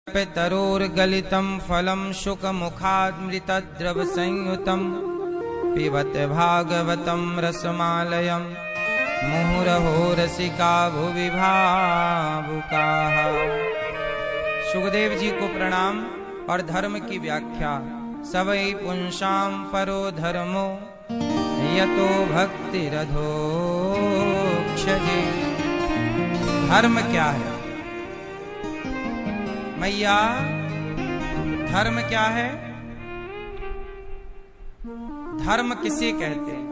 पितरोर्गलितं फलं शुकमुखादमृतद्रवसंयुतं पिबत भागवतं रसमालयं मुहुरहो रसिका भुवि भावुकाः। सुखदेव जी को प्रणाम और धर्म की व्याख्या। सवै पुंसां परो धर्मो यतो भक्तिरधोक्षजे। धर्म क्या है मैया? धर्म क्या है? धर्म किसे कहते हैं?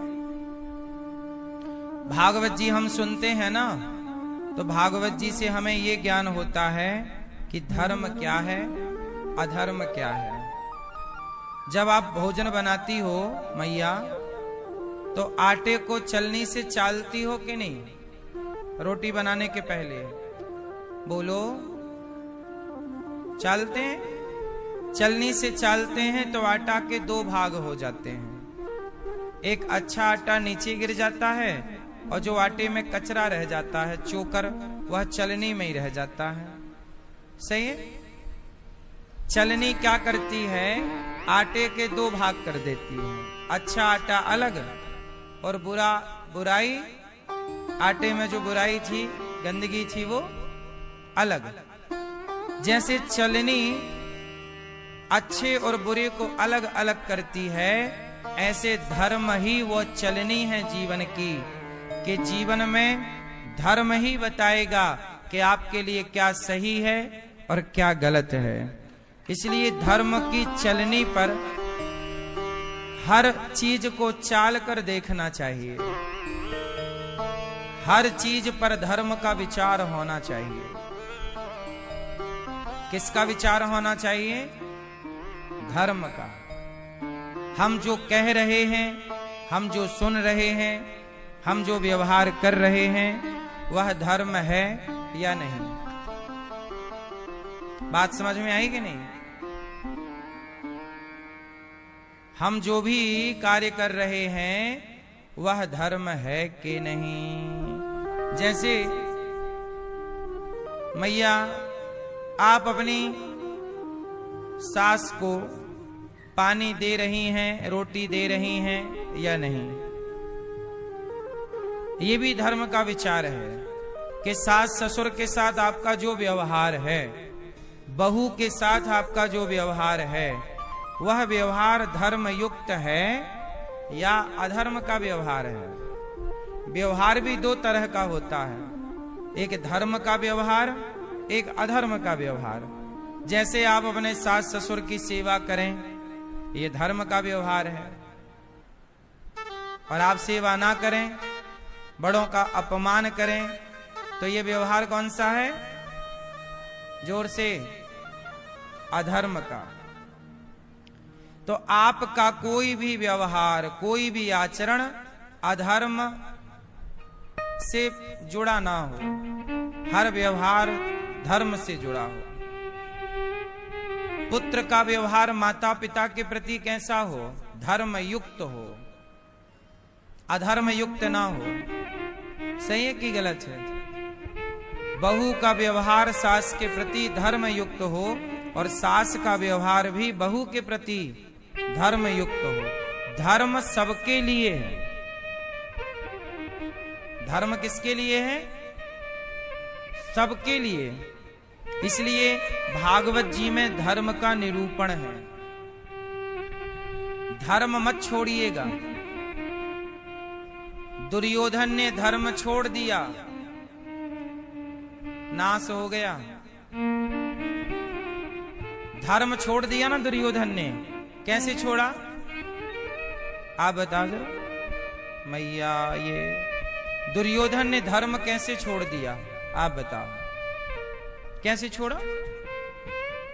भागवत जी हम सुनते हैं ना, तो भागवत जी से हमें ये ज्ञान होता है कि धर्म क्या है, अधर्म क्या है। जब आप भोजन बनाती हो मैया, तो आटे को चलनी से चालती हो कि नहीं? रोटी बनाने के पहले बोलो, चालते हैं? चलनी से चालते हैं तो आटा के दो भाग हो जाते हैं। एक अच्छा आटा नीचे गिर जाता है और जो आटे में कचरा रह जाता है, चोकर, वह चलनी में ही रह जाता है। सही है? चलनी क्या करती है? आटे के दो भाग कर देती है। अच्छा आटा अलग और बुराई, आटे में जो बुराई थी, गंदगी थी, वो अलग। जैसे चलनी अच्छे और बुरे को अलग अलग करती है, ऐसे धर्म ही वो चलनी है जीवन की, कि जीवन में धर्म ही बताएगा कि आपके लिए क्या सही है और क्या गलत है। इसलिए धर्म की चलनी पर हर चीज को चाल कर देखना चाहिए। हर चीज पर धर्म का विचार होना चाहिए। किसका विचार होना चाहिए? धर्म का। हम जो कह रहे हैं, हम जो सुन रहे हैं, हम जो व्यवहार कर रहे हैं, वह धर्म है या नहीं? बात समझ में आई कि नहीं? हम जो भी कार्य कर रहे हैं, वह धर्म है कि नहीं? जैसे मैया, आप अपनी सास को पानी दे रही हैं, रोटी दे रही हैं या नहीं? ये भी धर्म का विचार है कि सास ससुर के साथ आपका जो व्यवहार है, बहू के साथ आपका जो व्यवहार है, वह व्यवहार धर्म युक्त है या अधर्म का व्यवहार है? व्यवहार भी दो तरह का होता है, एक धर्म का व्यवहार, एक अधर्म का व्यवहार। जैसे आप अपने सास ससुर की सेवा करें, ये धर्म का व्यवहार है। और आप सेवा ना करें, बड़ों का अपमान करें, तो ये व्यवहार कौन सा है? जोर से, अधर्म का। तो आपका कोई भी व्यवहार, कोई भी आचरण अधर्म से जुड़ा ना हो, हर व्यवहार धर्म से जुड़ा हो। पुत्र का व्यवहार माता पिता के प्रति कैसा हो? धर्म युक्त हो, अधर्म युक्त ना हो। सही है कि गलत है? बहू का व्यवहार सास के प्रति धर्म युक्त हो और सास का व्यवहार भी बहू के प्रति धर्म युक्त हो। धर्म सबके लिए है। धर्म किसके लिए है? सबके लिए। इसलिए भागवत जी में धर्म का निरूपण है। धर्म मत छोड़िएगा। दुर्योधन ने धर्म छोड़ दिया, नाश हो गया। धर्म छोड़ दिया ना दुर्योधन ने। कैसे छोड़ा? आप बता दो मैया। ये दुर्योधन ने धर्म कैसे छोड़ दिया? आप बताओ, कैसे छोड़ा?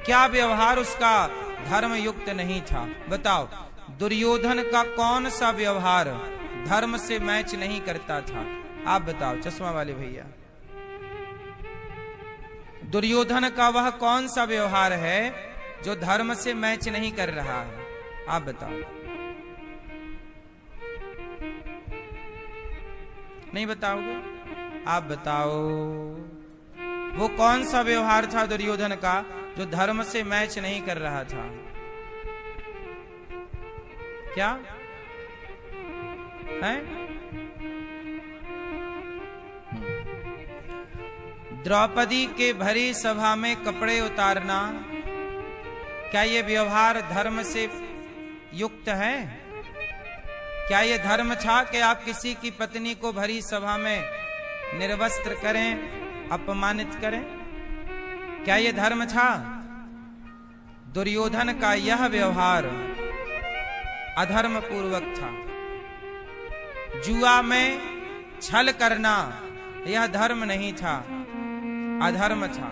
क्या व्यवहार उसका धर्म युक्त नहीं था? बताओ, दुर्योधन का कौन सा व्यवहार धर्म से मैच नहीं करता था? आप बताओ चश्मा वाले भैया, दुर्योधन का वह कौन सा व्यवहार है जो धर्म से मैच नहीं कर रहा है? आप बताओ। नहीं बताओगे? आप बताओ। वो कौन सा व्यवहार था दुर्योधन का जो धर्म से मैच नहीं कर रहा था। क्या है? द्रौपदी के भरी सभा में कपड़े उतारना, क्या ये व्यवहार धर्म से युक्त है? क्या ये धर्म था कि आप किसी की पत्नी को भरी सभा में निर्वस्त्र करें, अपमानित करें? क्या ये धर्म था? दुर्योधन का यह व्यवहार अधर्म पूर्वक था। जुआ में छल करना यह धर्म नहीं था, अधर्म था।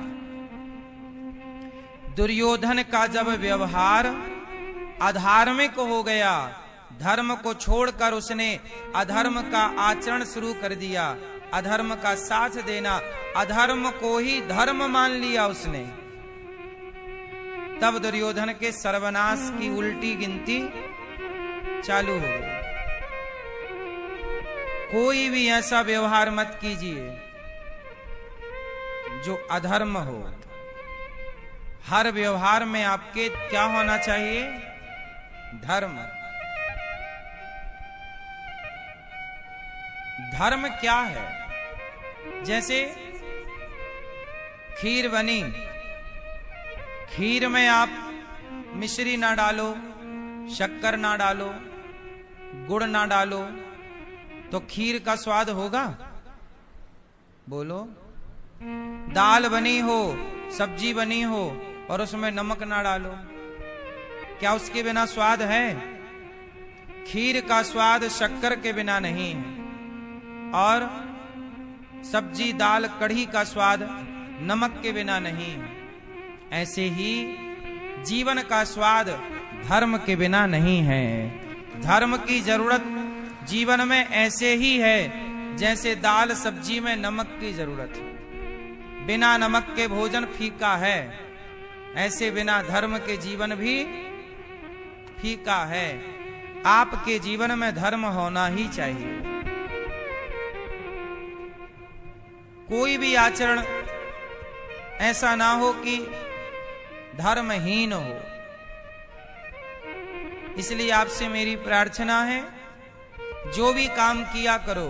दुर्योधन का जब व्यवहार अधार्मिक हो गया, धर्म को छोड़कर उसने अधर्म का आचरण शुरू कर दिया, अधर्म का साथ देना, अधर्म को ही धर्म मान लिया उसने, तब दुर्योधन के सर्वनाश की उल्टी गिनती चालू हो गई। कोई भी ऐसा व्यवहार मत कीजिए जो अधर्म हो। हर व्यवहार में आपके क्या होना चाहिए? धर्म। धर्म क्या है? जैसे खीर बनी, खीर में आप मिश्री ना डालो, शक्कर ना डालो, गुड़ ना डालो, तो खीर का स्वाद होगा? बोलो। दाल बनी हो, सब्जी बनी हो और उसमें नमक ना डालो, क्या उसके बिना स्वाद है? खीर का स्वाद शक्कर के बिना नहीं है, और सब्जी, दाल, कढ़ी का स्वाद नमक के बिना नहीं है। ऐसे ही जीवन का स्वाद धर्म के बिना नहीं है। धर्म की जरूरत जीवन में ऐसे ही है जैसे दाल सब्जी में नमक की जरूरत है। बिना नमक के भोजन फीका है, ऐसे बिना धर्म के जीवन भी फीका है। आपके जीवन में धर्म होना ही चाहिए। कोई भी आचरण ऐसा ना हो कि धर्महीन हो। इसलिए आपसे मेरी प्रार्थना है, जो भी काम किया करो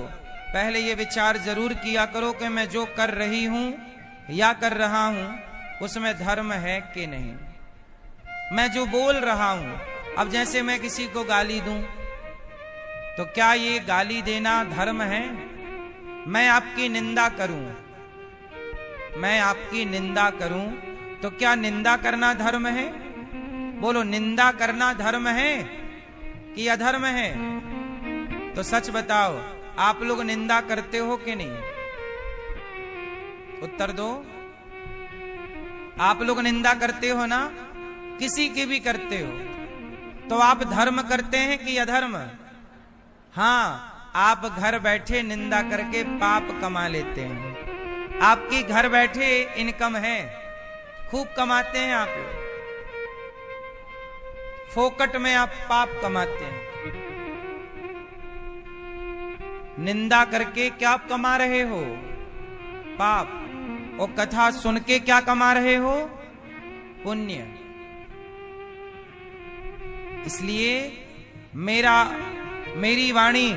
पहले ये विचार जरूर किया करो कि मैं जो कर रही हूं या कर रहा हूं उसमें धर्म है कि नहीं। मैं जो बोल रहा हूं, अब जैसे मैं किसी को गाली दूं तो क्या ये गाली देना धर्म है? मैं आपकी निंदा करूं, मैं आपकी निंदा करूं तो क्या निंदा करना धर्म है? बोलो, निंदा करना धर्म है कि अधर्म है? तो सच बताओ, आप लोग निंदा करते हो कि नहीं? उत्तर दो। आप लोग निंदा करते हो ना? किसी की भी करते हो, तो आप धर्म करते हैं कि अधर्म? हाँ, आप घर बैठे निंदा करके पाप कमा लेते हैं। आपकी घर बैठे इनकम है, खूब कमाते हैं आप लोग, फोकट में आप पाप कमाते हैं। निंदा करके क्या कमा रहे हो? पाप। और कथा सुन के क्या कमा रहे हो? पुण्य। इसलिए मेरी वाणी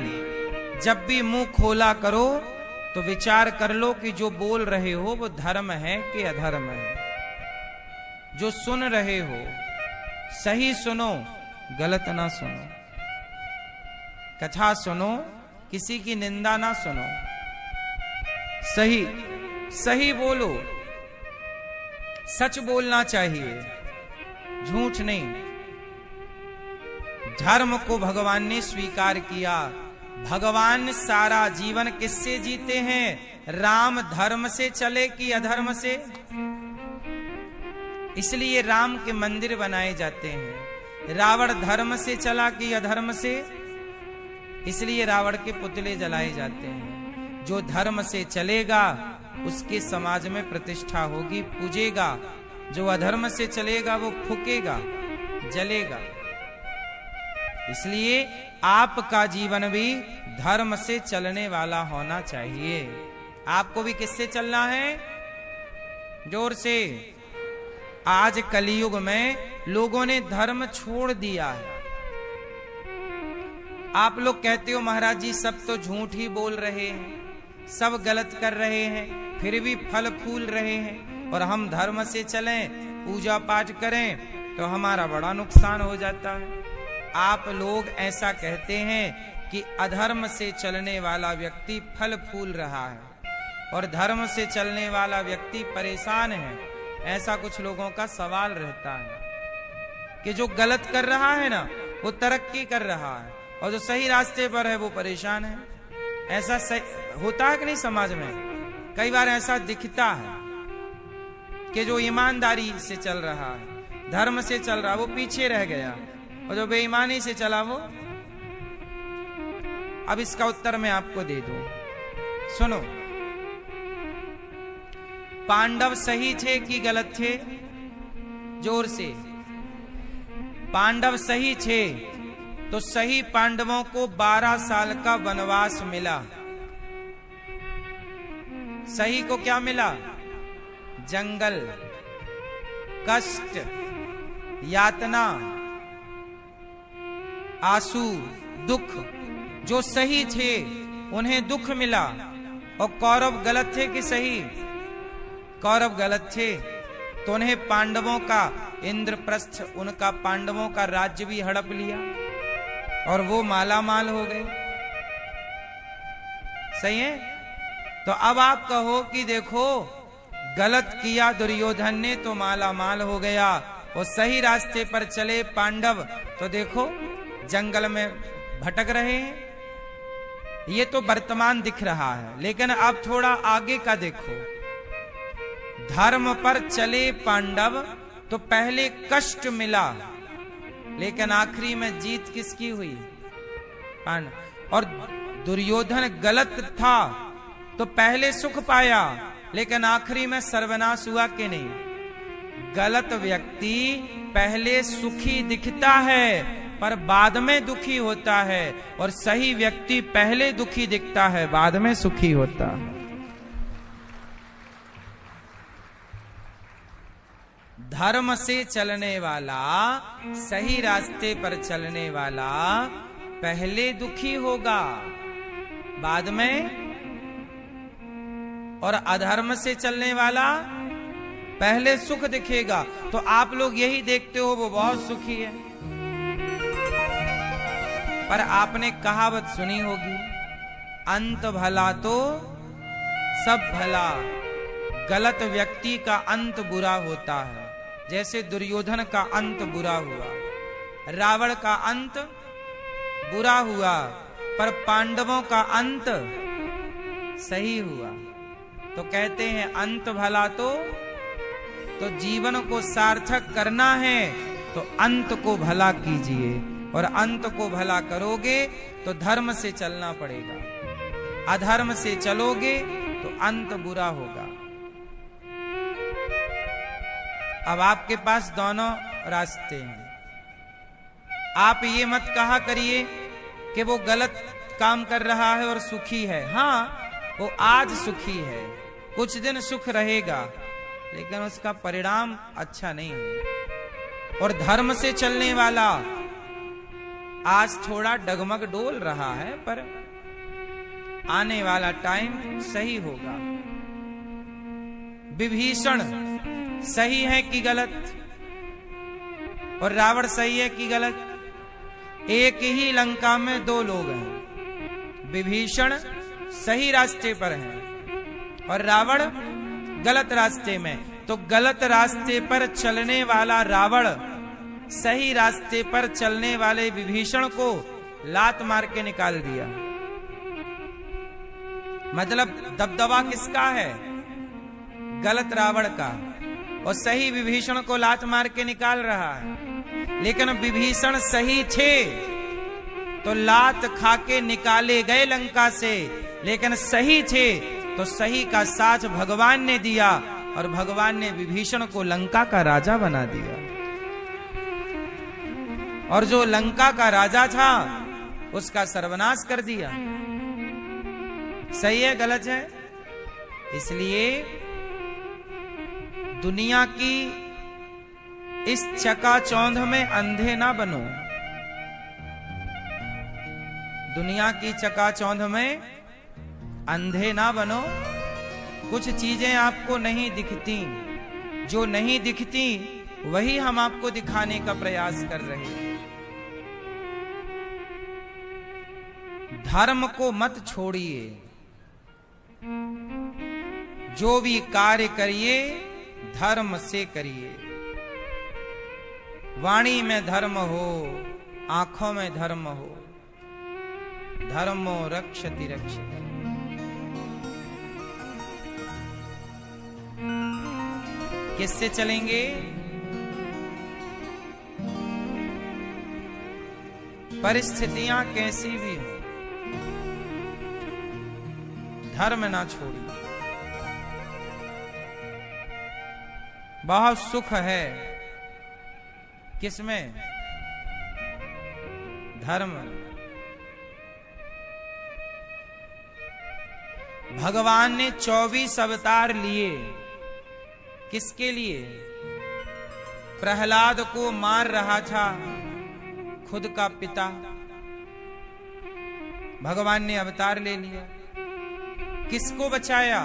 जब भी मुंह खोला करो तो विचार कर लो कि जो बोल रहे हो वो धर्म है कि अधर्म है। जो सुन रहे हो सही सुनो, गलत ना सुनो। कथा सुनो, किसी की निंदा ना सुनो। सही सही बोलो, सच बोलना चाहिए, झूठ नहीं। धर्म को भगवान ने स्वीकार किया। भगवान सारा जीवन किससे जीते हैं? राम धर्म से चले कि अधर्म से? इसलिए राम के मंदिर बनाए जाते हैं। रावण धर्म से चला कि अधर्म से? इसलिए रावण के पुतले जलाए जाते हैं। जो धर्म से चलेगा उसके समाज में प्रतिष्ठा होगी, पूजेगा। जो अधर्म से चलेगा वो फूकेगा, जलेगा। इसलिए आपका जीवन भी धर्म से चलने वाला होना चाहिए। आपको भी किससे चलना है? जोर से। आज कलयुग में लोगों ने धर्म छोड़ दिया है। आप लोग कहते हो महाराज जी सब तो झूठ ही बोल रहे हैं, सब गलत कर रहे हैं, फिर भी फल फूल रहे हैं, और हम धर्म से चलें, पूजा पाठ करें तो हमारा बड़ा नुकसान हो जाता है। आप लोग ऐसा कहते हैं कि अधर्म से चलने वाला व्यक्ति फल फूल रहा है और धर्म से चलने वाला व्यक्ति परेशान है। ऐसा कुछ लोगों का सवाल रहता है कि जो गलत कर रहा है ना वो तरक्की कर रहा है और जो सही रास्ते पर है वो परेशान है। ऐसा होता है कि नहीं समाज में? कई बार ऐसा दिखता है कि जो ईमानदारी से चल रहा है, धर्म से चल रहा है, वो पीछे रह गया, और जो बेईमानी से चला वो। अब इसका उत्तर मैं आपको दे दूं, सुनो। पांडव सही थे कि गलत थे? जोर से। पांडव सही थे तो सही पांडवों को 12 साल का वनवास मिला। सही को क्या मिला? जंगल, कष्ट, यातना, आंसू, दुख। जो सही थे उन्हें दुख मिला। और कौरव गलत थे कि सही? कौरव गलत थे तो उन्हें पांडवों का इंद्रप्रस्थ, उनका पांडवों का राज्य भी हड़प लिया और वो माला माल हो गए। सही है? तो अब आप कहो कि देखो गलत किया दुर्योधन ने तो माला माल हो गया, और सही रास्ते पर चले पांडव तो देखो जंगल में भटक रहे हैं। ये तो वर्तमान दिख रहा है, लेकिन अब थोड़ा आगे का देखो। धर्म पर चले पांडव तो पहले कष्ट मिला, लेकिन आखिरी में जीत किसकी हुई? पांडव। और दुर्योधन गलत था तो पहले सुख पाया, लेकिन आखिरी में सर्वनाश हुआ कि नहीं? गलत व्यक्ति पहले सुखी दिखता है पर बाद में दुखी होता है, और सही व्यक्ति पहले दुखी दिखता है बाद में सुखी होता है। धर्म से चलने वाला, सही रास्ते पर चलने वाला पहले दुखी होगा बाद में, और अधर्म से चलने वाला पहले सुख दिखेगा। तो आप लोग यही देखते हो वो बहुत सुखी है, पर आपने कहावत सुनी होगी, अंत भला तो सब भला। गलत व्यक्ति का अंत बुरा होता है। जैसे दुर्योधन का अंत बुरा हुआ, रावण का अंत बुरा हुआ, पर पांडवों का अंत सही हुआ। तो कहते हैं अंत भला तो जीवन को सार्थक करना है तो अंत को भला कीजिए, और अंत को भला करोगे तो धर्म से चलना पड़ेगा। अधर्म से चलोगे तो अंत बुरा होगा। अब आपके पास दोनों रास्ते हैं। आप ये मत कहा करिए कि वो गलत काम कर रहा है और सुखी है। हाँ, वो आज सुखी है, कुछ दिन सुख रहेगा, लेकिन उसका परिणाम अच्छा नहीं है। और धर्म से चलने वाला आज थोड़ा डगमग डोल रहा है, पर आने वाला टाइम सही होगा। विभीषण सही है कि गलत? और रावण सही है कि गलत? एक ही लंका में दो लोग हैं। विभीषण सही रास्ते पर है और रावण गलत रास्ते में। तो गलत रास्ते पर चलने वाला रावण सही रास्ते पर चलने वाले विभीषण को लात मार के निकाल दिया। मतलब दबदबा किसका है? गलत रावण का, और सही विभीषण को लात मार के निकाल रहा है। लेकिन विभीषण सही थे तो लात खा के निकाले गए लंका से, लेकिन सही थे तो सही का साथ भगवान ने दिया, और भगवान ने विभीषण को लंका का राजा बना दिया। और जो लंका का राजा था उसका सर्वनाश कर दिया। सही है गलत है? इसलिए दुनिया की इस चकाचौंध में अंधे ना बनो। दुनिया की चकाचौंध में अंधे ना बनो। कुछ चीजें आपको नहीं दिखती, जो नहीं दिखती वही हम आपको दिखाने का प्रयास कर रहे हैं। धर्म को मत छोड़िए, जो भी कार्य करिए धर्म से करिए। वाणी में धर्म हो, आंखों में धर्म हो। धर्मो रक्षति रक्षति। किससे चलेंगे? परिस्थितियां कैसी भी हो, धर्म ना छोड़िए। बहुत सुख है किसमें? धर्म। भगवान ने 24 अवतार लिए। किसके लिए? प्रहलाद को मार रहा था खुद का पिता, भगवान ने अवतार ले लिया। किसको बचाया?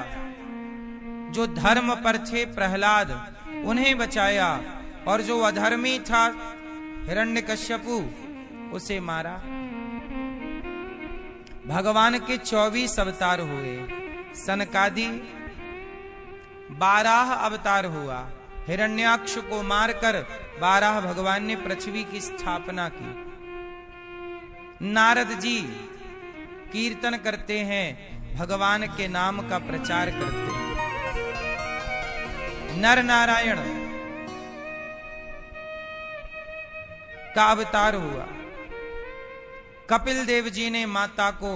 जो धर्म पर थे प्रहलाद, उन्हें बचाया। और जो अधर्मी था हिरण्यकश्यपु, उसे मारा। भगवान के 24 अवतार हुए। सनकादि 12 अवतार हुआ। हिरण्याक्ष को मारकर 12 भगवान ने पृथ्वी की स्थापना की। नारद जी कीर्तन करते हैं, भगवान के नाम का प्रचार करते हैं। नर नारायण का अवतार हुआ। कपिल देव जी ने माता को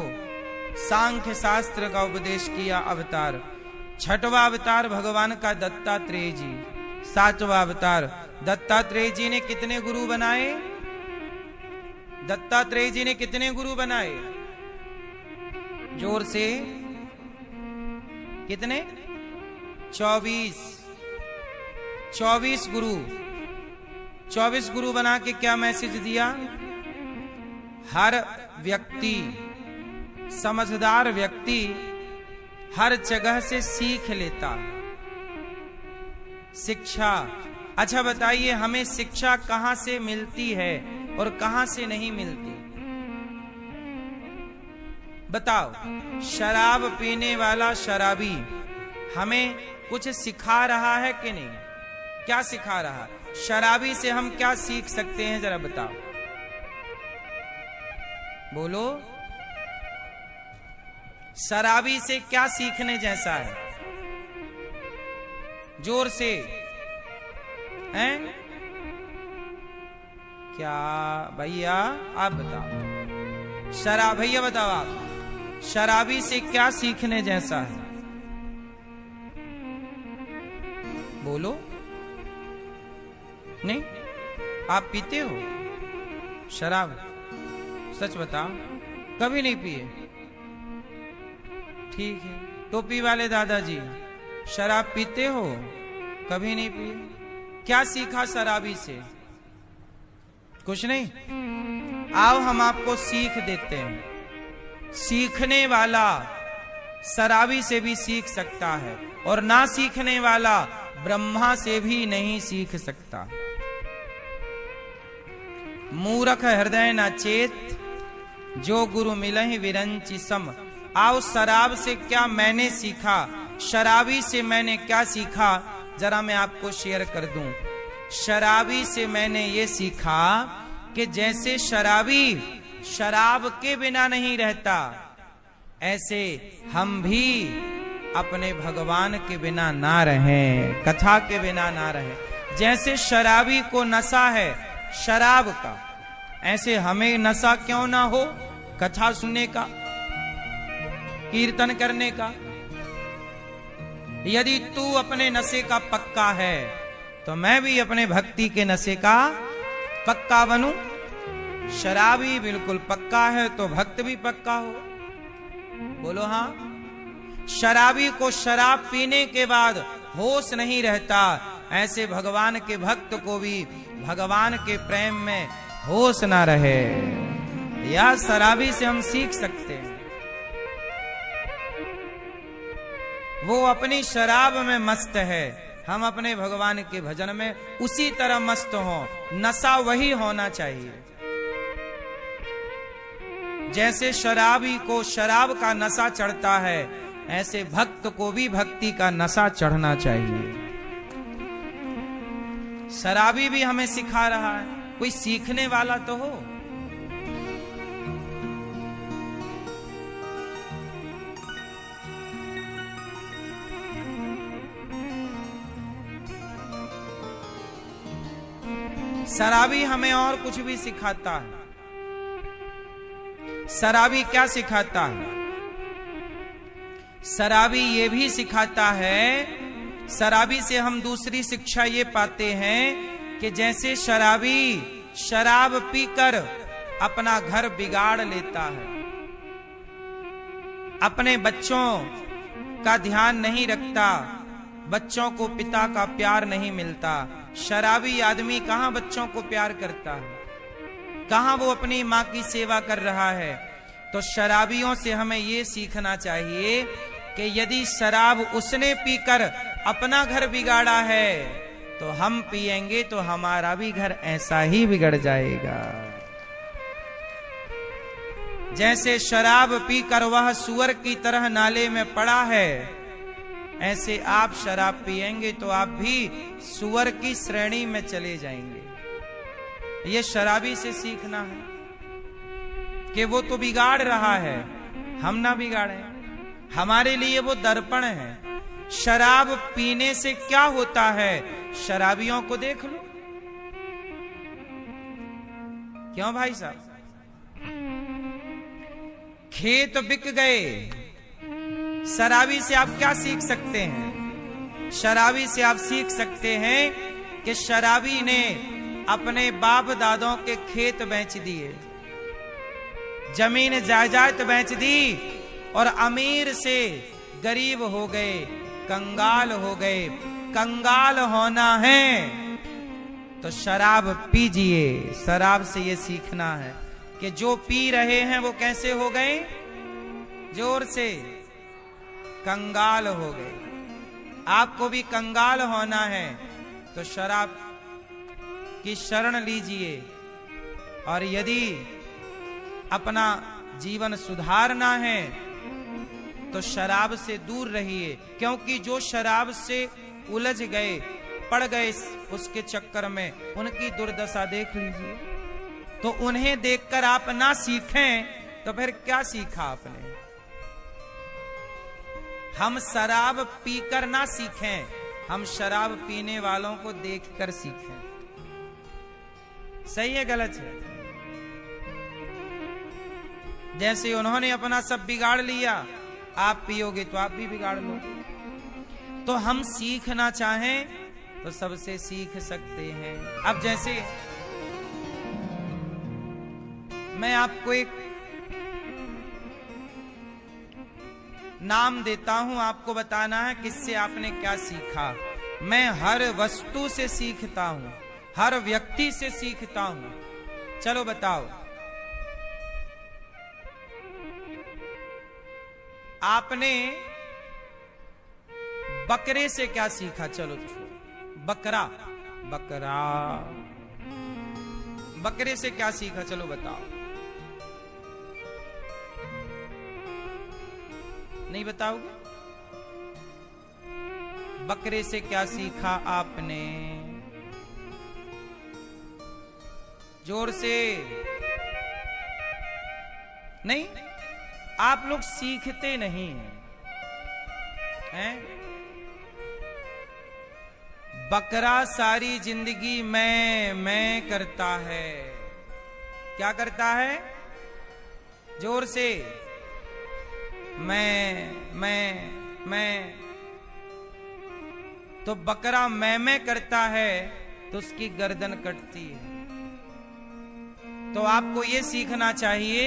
सांख्य शास्त्र का उपदेश किया, अवतार। छठवां अवतार भगवान का दत्तात्रेय जी। 7वां अवतार दत्तात्रेय जी ने कितने गुरु बनाए? दत्तात्रेय जी ने कितने गुरु बनाए? जोर से। कितने? 24। 24 गुरु। 24 गुरु बना के क्या मैसेज दिया? हर व्यक्ति, समझदार व्यक्ति हर जगह से सीख लेता। शिक्षा। अच्छा बताइए, हमें शिक्षा कहां से मिलती है और कहां से नहीं मिलती? बताओ। शराब पीने वाला शराबी हमें कुछ सिखा रहा है कि नहीं? क्या सिखा रहा है? शराबी से हम क्या सीख सकते हैं, जरा बताओ। बोलो। शराबी से क्या सीखने जैसा है? जोर से। हैं? क्या भैया आप बताओ। भैया बताओ, आप शराबी से क्या सीखने जैसा है? बोलो। नहीं? आप पीते हो शराब? सच बताओ। कभी नहीं पिए? ठीक है। टोपी वाले दादाजी, शराब पीते हो? कभी नहीं पिए? क्या सीखा शराबी से? कुछ नहीं। आओ हम आपको सीख देते हैं। सीखने वाला शराबी से भी सीख सकता है, और ना सीखने वाला ब्रह्मा से भी नहीं सीख सकता। मूरख हृदय न चेत, जो गुरु मिलहि विरंचि सम। आओ शराब से क्या मैंने सीखा, शराबी से मैंने क्या सीखा, जरा मैं आपको शेयर कर दूं। शराबी से मैंने ये सीखा कि जैसे शराबी शराब के बिना नहीं रहता, ऐसे हम भी अपने भगवान के बिना ना रहें, कथा के बिना ना रहें। जैसे शराबी को नशा है शराब का, ऐसे हमें नशा क्यों ना हो कथा सुनने का, कीर्तन करने का। यदि तू अपने नशे का पक्का है तो मैं भी अपने भक्ति के नशे का पक्का बनूं। शराबी बिल्कुल पक्का है तो भक्त भी पक्का हो। बोलो हाँ। शराबी को शराब पीने के बाद होश नहीं रहता, ऐसे भगवान के भक्त को भी भगवान के प्रेम में होश ना रहे। यह शराबी से हम सीख सकते हैं। वो अपनी शराब में मस्त है, हम अपने भगवान के भजन में उसी तरह मस्त हों। नशा वही होना चाहिए। जैसे शराबी को शराब का नशा चढ़ता है, ऐसे भक्त को भी भक्ति का नशा चढ़ना चाहिए। शराबी भी हमें सिखा रहा है, कोई सीखने वाला तो हो। शराबी हमें और कुछ भी सिखाता है। शराबी क्या सिखाता है? शराबी ये भी सिखाता है, शराबी से हम दूसरी शिक्षा ये पाते हैं कि जैसे शराबी शराब पीकर अपना घर बिगाड़ लेता है, अपने बच्चों का ध्यान नहीं रखता, बच्चों को पिता का प्यार नहीं मिलता। शराबी आदमी कहां बच्चों को प्यार करता है, कहां वो अपनी मां की सेवा कर रहा है। तो शराबियों से हमें ये सीखना चाहिए कि यदि शराब उसने पीकर अपना घर बिगाड़ा है, तो हम पिएंगे तो हमारा भी घर ऐसा ही बिगड़ जाएगा। जैसे शराब पीकर वह सुअर की तरह नाले में पड़ा है, ऐसे आप शराब पिएंगे तो आप भी सुअर की श्रेणी में चले जाएंगे। ये शराबी से सीखना है कि वो तो बिगाड़ रहा है, हम ना बिगाड़े। हमारे लिए वो दर्पण है। शराब पीने से क्या होता है, शराबियों को देख लो। क्यों भाई साहब? खेत बिक गए। शराबी से आप क्या सीख सकते हैं? शराबी से आप सीख सकते हैं कि शराबी ने अपने बाप दादों के खेत बेच दिए, जमीन जायदाद बेच दी और अमीर से गरीब हो गए, कंगाल हो गए। कंगाल होना है तो शराब पीजिए। शराब से ये सीखना है कि जो पी रहे हैं वो कैसे हो गए? जोर से, कंगाल हो गए। आपको भी कंगाल होना है तो शराब की शरण लीजिए, और यदि अपना जीवन सुधारना है तो शराब से दूर रहिए। क्योंकि जो शराब से उलझ गए, पड़ गए उसके चक्कर में, उनकी दुर्दशा देख लीजिए। तो उन्हें देखकर आप ना सीखें तो फिर क्या सीखा आपने? हम शराब पीकर ना सीखें, हम शराब पीने वालों को देखकर सीखें। सही है गलत है? जैसे उन्होंने अपना सब बिगाड़ लिया, आप पियोगे तो आप भी बिगाड़ लो। तो हम सीखना चाहें तो सबसे सीख सकते हैं। अब जैसे मैं आपको एक नाम देता हूं, आपको बताना है किससे आपने क्या सीखा। मैं हर वस्तु से सीखता हूं, हर व्यक्ति से सीखता हूं। चलो बताओ, आपने बकरे से क्या सीखा? चलो बकरा, बकरा, बकरे से क्या सीखा? चलो बताओ। नहीं बताओगे? बकरे से क्या सीखा आपने? जोर से। नहीं, आप लोग सीखते नहीं हैं? बकरा सारी जिंदगी मैं करता है। क्या करता है? जोर से। मैं। तो बकरा मैं करता है तो उसकी गर्दन कटती है। तो आपको यह सीखना चाहिए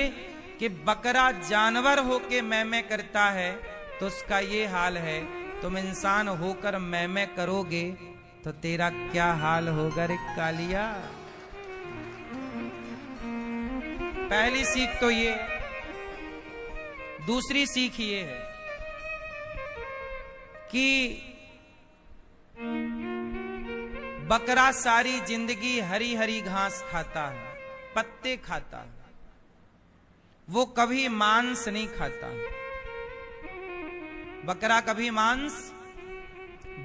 कि बकरा जानवर होके मैं करता है तो उसका ये हाल है। तुम इंसान होकर मैं करोगे तो तेरा क्या हाल होगा रे कालिया। पहली सीख तो ये। दूसरी सीख ये है कि बकरा सारी जिंदगी हरी हरी घास खाता है, पत्ते खाता है, वो कभी मांस नहीं खाता। बकरा कभी मांस,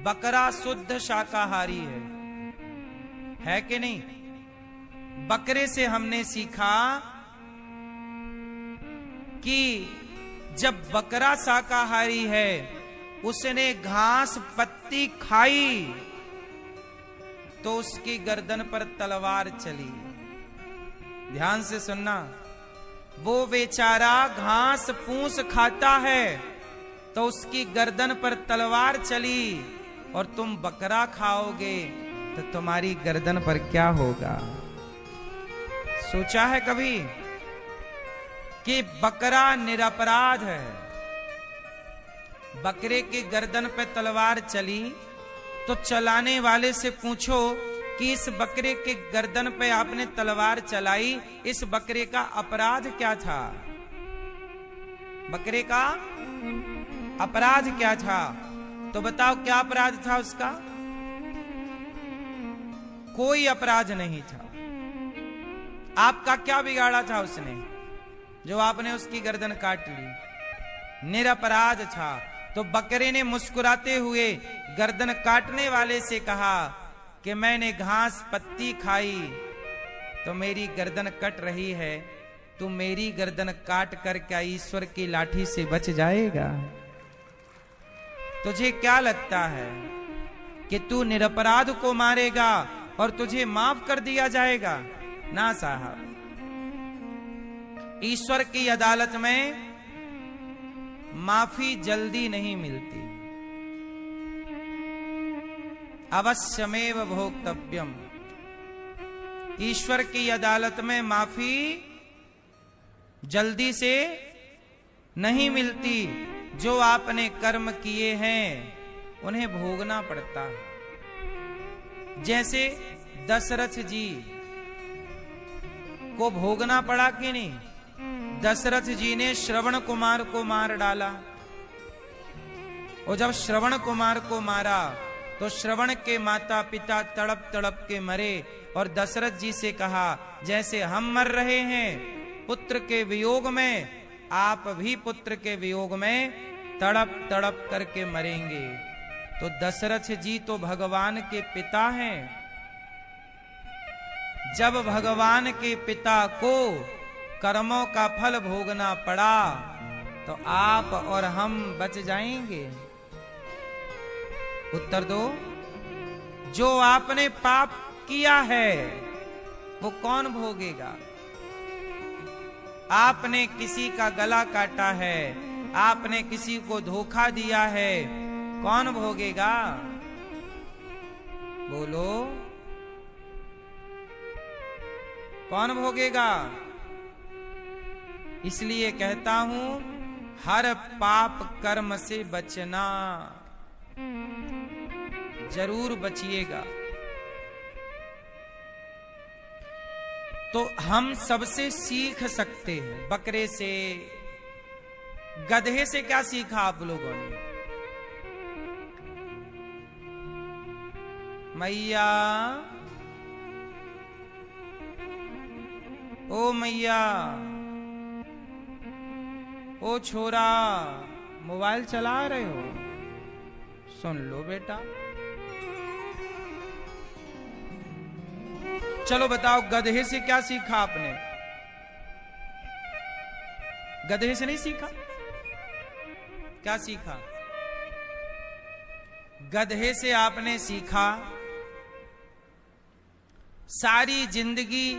बकरा शुद्ध शाकाहारी है कि नहीं। बकरे से हमने सीखा कि जब बकरा शाकाहारी है, उसने घास पत्ती खाई तो उसकी गर्दन पर तलवार चली। ध्यान से सुनना, वो बेचारा घास फूस खाता है तो उसकी गर्दन पर तलवार चली, और तुम बकरा खाओगे तो तुम्हारी गर्दन पर क्या होगा। सोचा है कभी कि बकरा निरपराध है, बकरे की गर्दन पे तलवार चली तो चलाने वाले से पूछो कि इस बकरे के गर्दन पे आपने तलवार चलाई, इस बकरे का अपराध क्या था। बकरे का अपराध क्या था, तो बताओ क्या अपराध था उसका। कोई अपराध नहीं था। आपका क्या बिगाड़ा था उसने जो आपने उसकी गर्दन काट ली। निरपराध था। तो बकरे ने मुस्कुराते हुए गर्दन काटने वाले से कहा कि मैंने घास पत्ती खाई तो मेरी गर्दन कट रही है, तू मेरी गर्दन काट कर क्या ईश्वर की लाठी से बच जाएगा। तुझे क्या लगता है कि तू निरपराध को मारेगा और तुझे माफ कर दिया जाएगा? ना साहब, ईश्वर की अदालत में माफी जल्दी नहीं मिलती। अवश्यमेव भोक्तव्यम। ईश्वर की अदालत में माफी जल्दी से नहीं मिलती। जो आपने कर्म किए हैं उन्हें भोगना पड़ता है। जैसे दशरथ जी को भोगना पड़ा कि नहीं। दशरथ जी ने श्रवण कुमार को मार डाला, और जब श्रवण कुमार को मारा तो श्रवण के माता पिता तड़प तड़प के मरे, और दशरथ जी से कहा जैसे हम मर रहे हैं पुत्र के वियोग में, आप भी पुत्र के वियोग में तड़प तड़प करके मरेंगे। तो दशरथ जी तो भगवान के पिता हैं। जब भगवान के पिता को कर्मों का फल भोगना पड़ा तो आप और हम बच जाएंगे? उत्तर दो। जो आपने पाप किया है वो कौन भोगेगा? आपने किसी का गला काटा है, आपने किसी को धोखा दिया है, कौन भोगेगा? बोलो, कौन भोगेगा? इसलिए कहता हूं, हर पाप कर्म से बचना, जरूर बचिएगा। तो हम सबसे सीख सकते हैं, बकरे से, गधे से क्या सीखा आप लोगों ने? मैया, ओ मैया, ओ छोरा, मोबाइल चला रहे हो? सुन लो बेटा। चलो बताओ, गधे से क्या सीखा आपने? गधे से नहीं सीखा? क्या सीखा? गधे से आपने सीखा सारी जिंदगी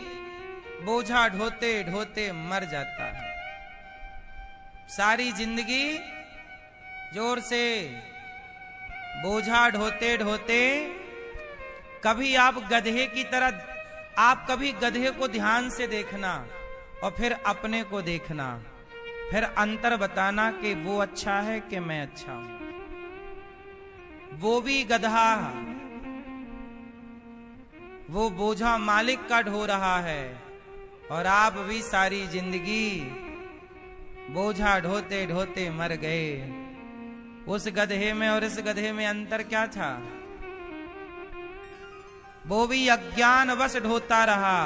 बोझा ढोते ढोते मर जाता है। सारी जिंदगी, जोर से, बोझा ढोते ढोते, कभी आप गधे की तरह, आप कभी गधे को ध्यान से देखना और फिर अपने को देखना, फिर अंतर बताना कि वो अच्छा है कि मैं अच्छा हूं। वो भी गधा वो बोझा मालिक का ढो रहा है, और आप भी सारी जिंदगी बोझा ढोते ढोते मर गए। उस गधे में और इस गधे में अंतर क्या था? वो भी अज्ञानवश ढोता रहा,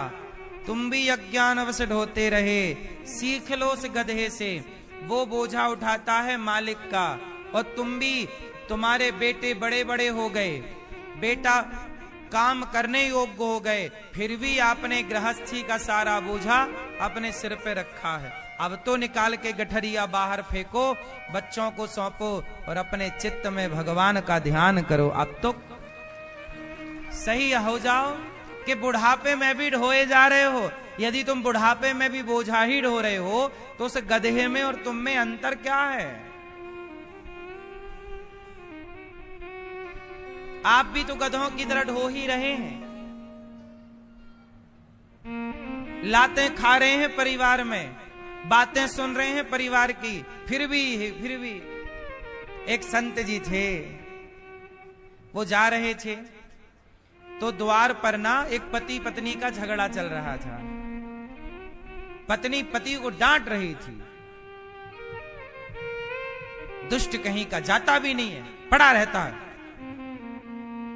तुम भी अज्ञानवश ढोते रहे। सीख लो उस गधे से, वो बोझा उठाता है मालिक का, और तुम भी, तुम्हारे बेटे बड़े बड़े हो गए, बेटा काम करने योग्य हो गए, फिर भी आपने गृहस्थी का सारा बोझा अपने सिर पे रखा है। अब तो निकाल के गठरिया बाहर फेंको, बच्चों को सौंपो और अपने चित्त में भगवान का ध्यान करो। अब तो सही हो जाओ कि बुढ़ापे में भी ढोए जा रहे हो। यदि तुम बुढ़ापे में भी बोझा ही ढो रहे हो तो उस गधे में और तुम में अंतर क्या है? आप भी तो गधों की तरह ढो ही रहे हैं, लातें खा रहे हैं परिवार में, बातें सुन रहे हैं परिवार की, फिर भी एक संत जी थे, वो जा रहे थे तो द्वार पर ना एक पति पत्नी का झगड़ा चल रहा था। पत्नी पति को डांट रही थी, दुष्ट कहीं का, जाता भी नहीं है, पड़ा रहता है।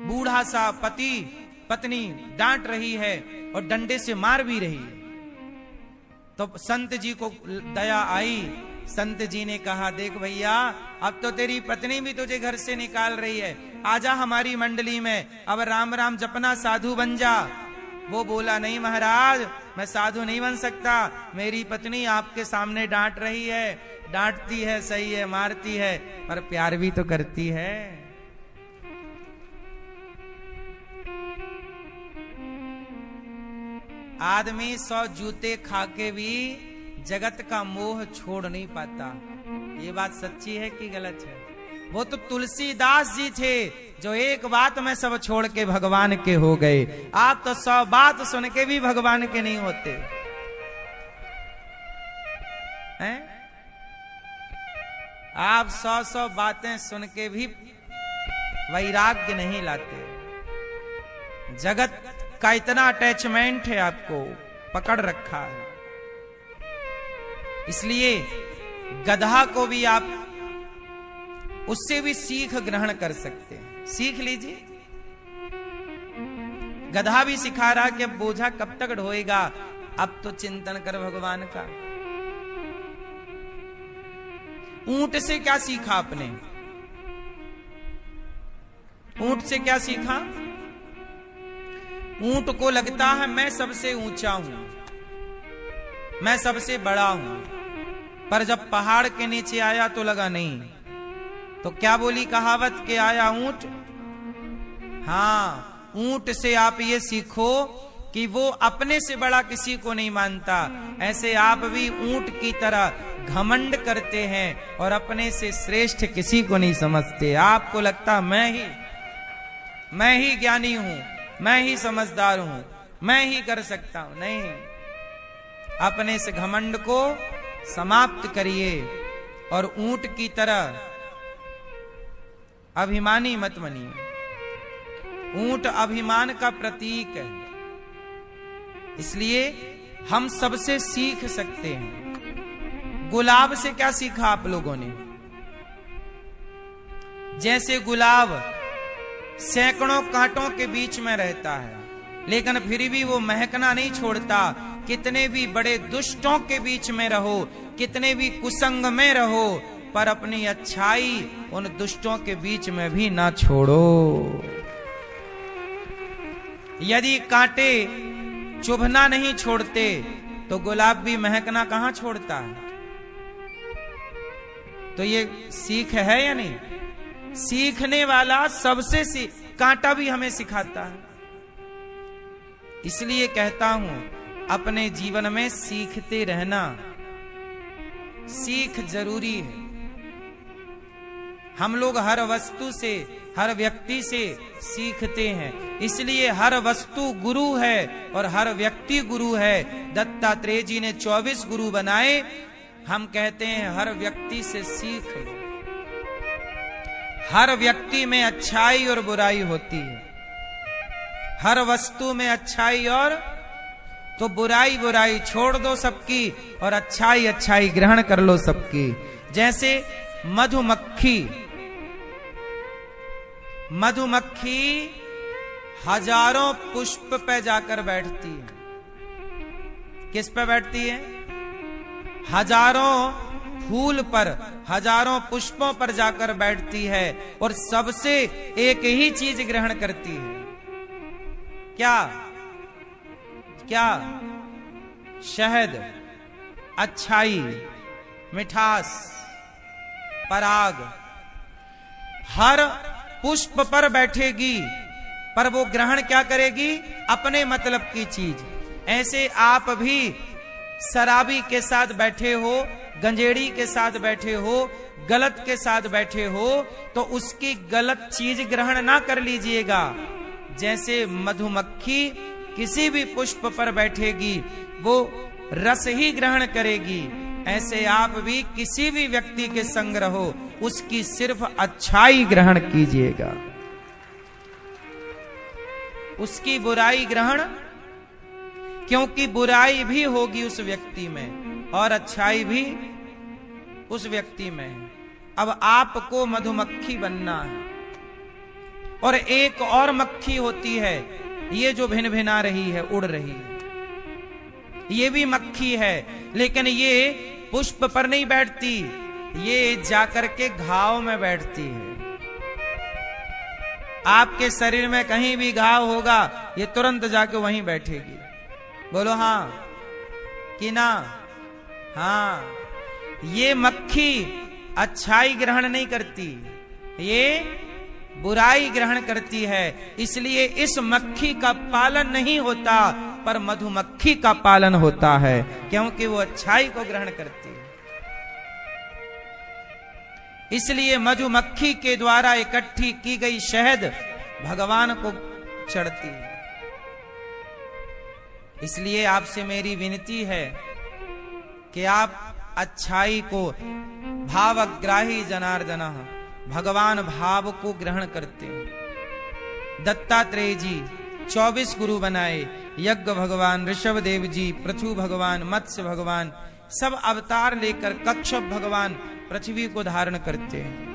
बूढ़ा सा पति पत्नी डांट रही है और डंडे से मार भी रही है। तो संत जी को दया आई, संत जी ने कहा, देख भैया, अब तो तेरी पत्नी भी तुझे घर से निकाल रही है, आजा हमारी मंडली में, अब राम राम जपना, साधु बन जा। वो बोला, नहीं महाराज, मैं साधु नहीं बन सकता, मेरी पत्नी आपके सामने डांट रही है, डांटती है सही है, मारती है, पर प्यार भी तो करती है। आदमी 100 जूते खा के भी जगत का मोह छोड़ नहीं पाता। ये बात सच्ची है कि गलत है? वो तो तुलसीदास जी थे जो एक बात में सब छोड़ के भगवान के हो गए। आप तो 100 बात सुन के भी भगवान के नहीं होते हैं? आप 100 बातें सुन के भी वैराग्य नहीं लाते। जगत का इतना अटैचमेंट है, आपको पकड़ रखा है। इसलिए गधा को भी आप उससे भी सीख ग्रहण कर सकते हैं। सीख लीजिए, गधा भी सिखा रहा कि अब बोझा कब तक ढोएगा, अब तो चिंतन कर भगवान का। ऊंट से क्या सीखा आपने? ऊंट से क्या सीखा? ऊंट को लगता है मैं सबसे ऊंचा हूं, मैं सबसे बड़ा हूं, पर जब पहाड़ के नीचे आया तो लगा नहीं। तो क्या बोली कहावत के आया ऊंट? हाँ, ऊंट से आप ये सीखो कि वो अपने से बड़ा किसी को नहीं मानता। ऐसे आप भी ऊंट की तरह घमंड करते हैं और अपने से श्रेष्ठ किसी को नहीं समझते। आपको लगता मैं ही ज्ञानी हूं, मैं ही समझदार हूं, मैं ही कर सकता हूं। नहीं, अपने से घमंड को समाप्त करिए और ऊंट की तरह अभिमानी मत बनिए। ऊंट अभिमान का प्रतीक है, इसलिए हम सबसे सीख सकते हैं। गुलाब से क्या सीखा आप लोगों ने? जैसे गुलाब सैकड़ों कांटों के बीच में रहता है, लेकिन फिर भी वो महकना नहीं छोड़ता। कितने भी बड़े दुष्टों के बीच में रहो, कितने भी कुसंग में रहो, पर अपनी अच्छाई उन दुष्टों के बीच में भी ना छोड़ो। यदि कांटे चुभना नहीं छोड़ते तो गुलाब भी महकना कहां छोड़ता है? तो ये सीख है या नहीं? सीखने वाला सबसे कांटा भी हमें सिखाता है। इसलिए कहता हूं, अपने जीवन में सीखते रहना, सीख जरूरी है। हम लोग हर वस्तु से, हर व्यक्ति से सीखते हैं, इसलिए हर वस्तु गुरु है और हर व्यक्ति गुरु है। दत्तात्रेय जी ने 24 गुरु बनाए। हम कहते हैं हर व्यक्ति से सीख लो। हर व्यक्ति में अच्छाई और बुराई होती है, हर वस्तु में अच्छाई, और तो बुराई बुराई छोड़ दो सबकी और अच्छाई अच्छाई ग्रहण कर लो सबकी। जैसे मधुमक्खी, मधुमक्खी हजारों पुष्प पे जाकर बैठती है। किस पे बैठती है? हजारों फूल पर, हजारों पुष्पों पर जाकर बैठती है और सबसे एक ही चीज ग्रहण करती है। क्या क्या? शहद, अच्छाई, मिठास, पराग। हर पुष्प पर बैठेगी पर वो ग्रहण क्या करेगी? अपने मतलब की चीज। ऐसे आप भी शराबी के साथ बैठे हो, गंजेड़ी के साथ बैठे हो, गलत के साथ बैठे हो, तो उसकी गलत चीज ग्रहण ना कर लीजिएगा। जैसे मधुमक्खी किसी भी पुष्प पर बैठेगी वो रस ही ग्रहण करेगी, ऐसे आप भी किसी भी व्यक्ति के संग रहो, उसकी सिर्फ अच्छाई ग्रहण कीजिएगा, उसकी बुराई ग्रहण, क्योंकि बुराई भी होगी उस व्यक्ति में और अच्छाई भी उस व्यक्ति में है। अब आपको मधुमक्खी बनना है, और एक और मक्खी होती है, ये जो भिन भिना रही है, उड़ रही है, ये भी मक्खी है, लेकिन ये पुष्प पर नहीं बैठती, ये जाकर के घाव में बैठती है। आपके शरीर में कहीं भी घाव होगा, ये तुरंत जाके वहीं बैठेगी। बोलो हाँ कि ना? हाँ। ये मक्खी अच्छाई ग्रहण नहीं करती, ये बुराई ग्रहण करती है। इसलिए इस मक्खी का पालन नहीं होता, पर मधुमक्खी का पालन होता है, क्योंकि वो अच्छाई को ग्रहण करती है। इसलिए मधुमक्खी के द्वारा इकट्ठी की गई शहद भगवान को चढ़ती है। इसलिए आपसे मेरी विनती है कि आप अच्छाई को, भावग्राही जनार्दन, भगवान भाव को ग्रहण करते हैं। दत्तात्रेय जी 24 गुरु बनाए, यज्ञ भगवान, ऋषभ देव जी, पृथु भगवान, मत्स्य भगवान, सब अवतार लेकर कच्छप भगवान पृथ्वी को धारण करते हैं।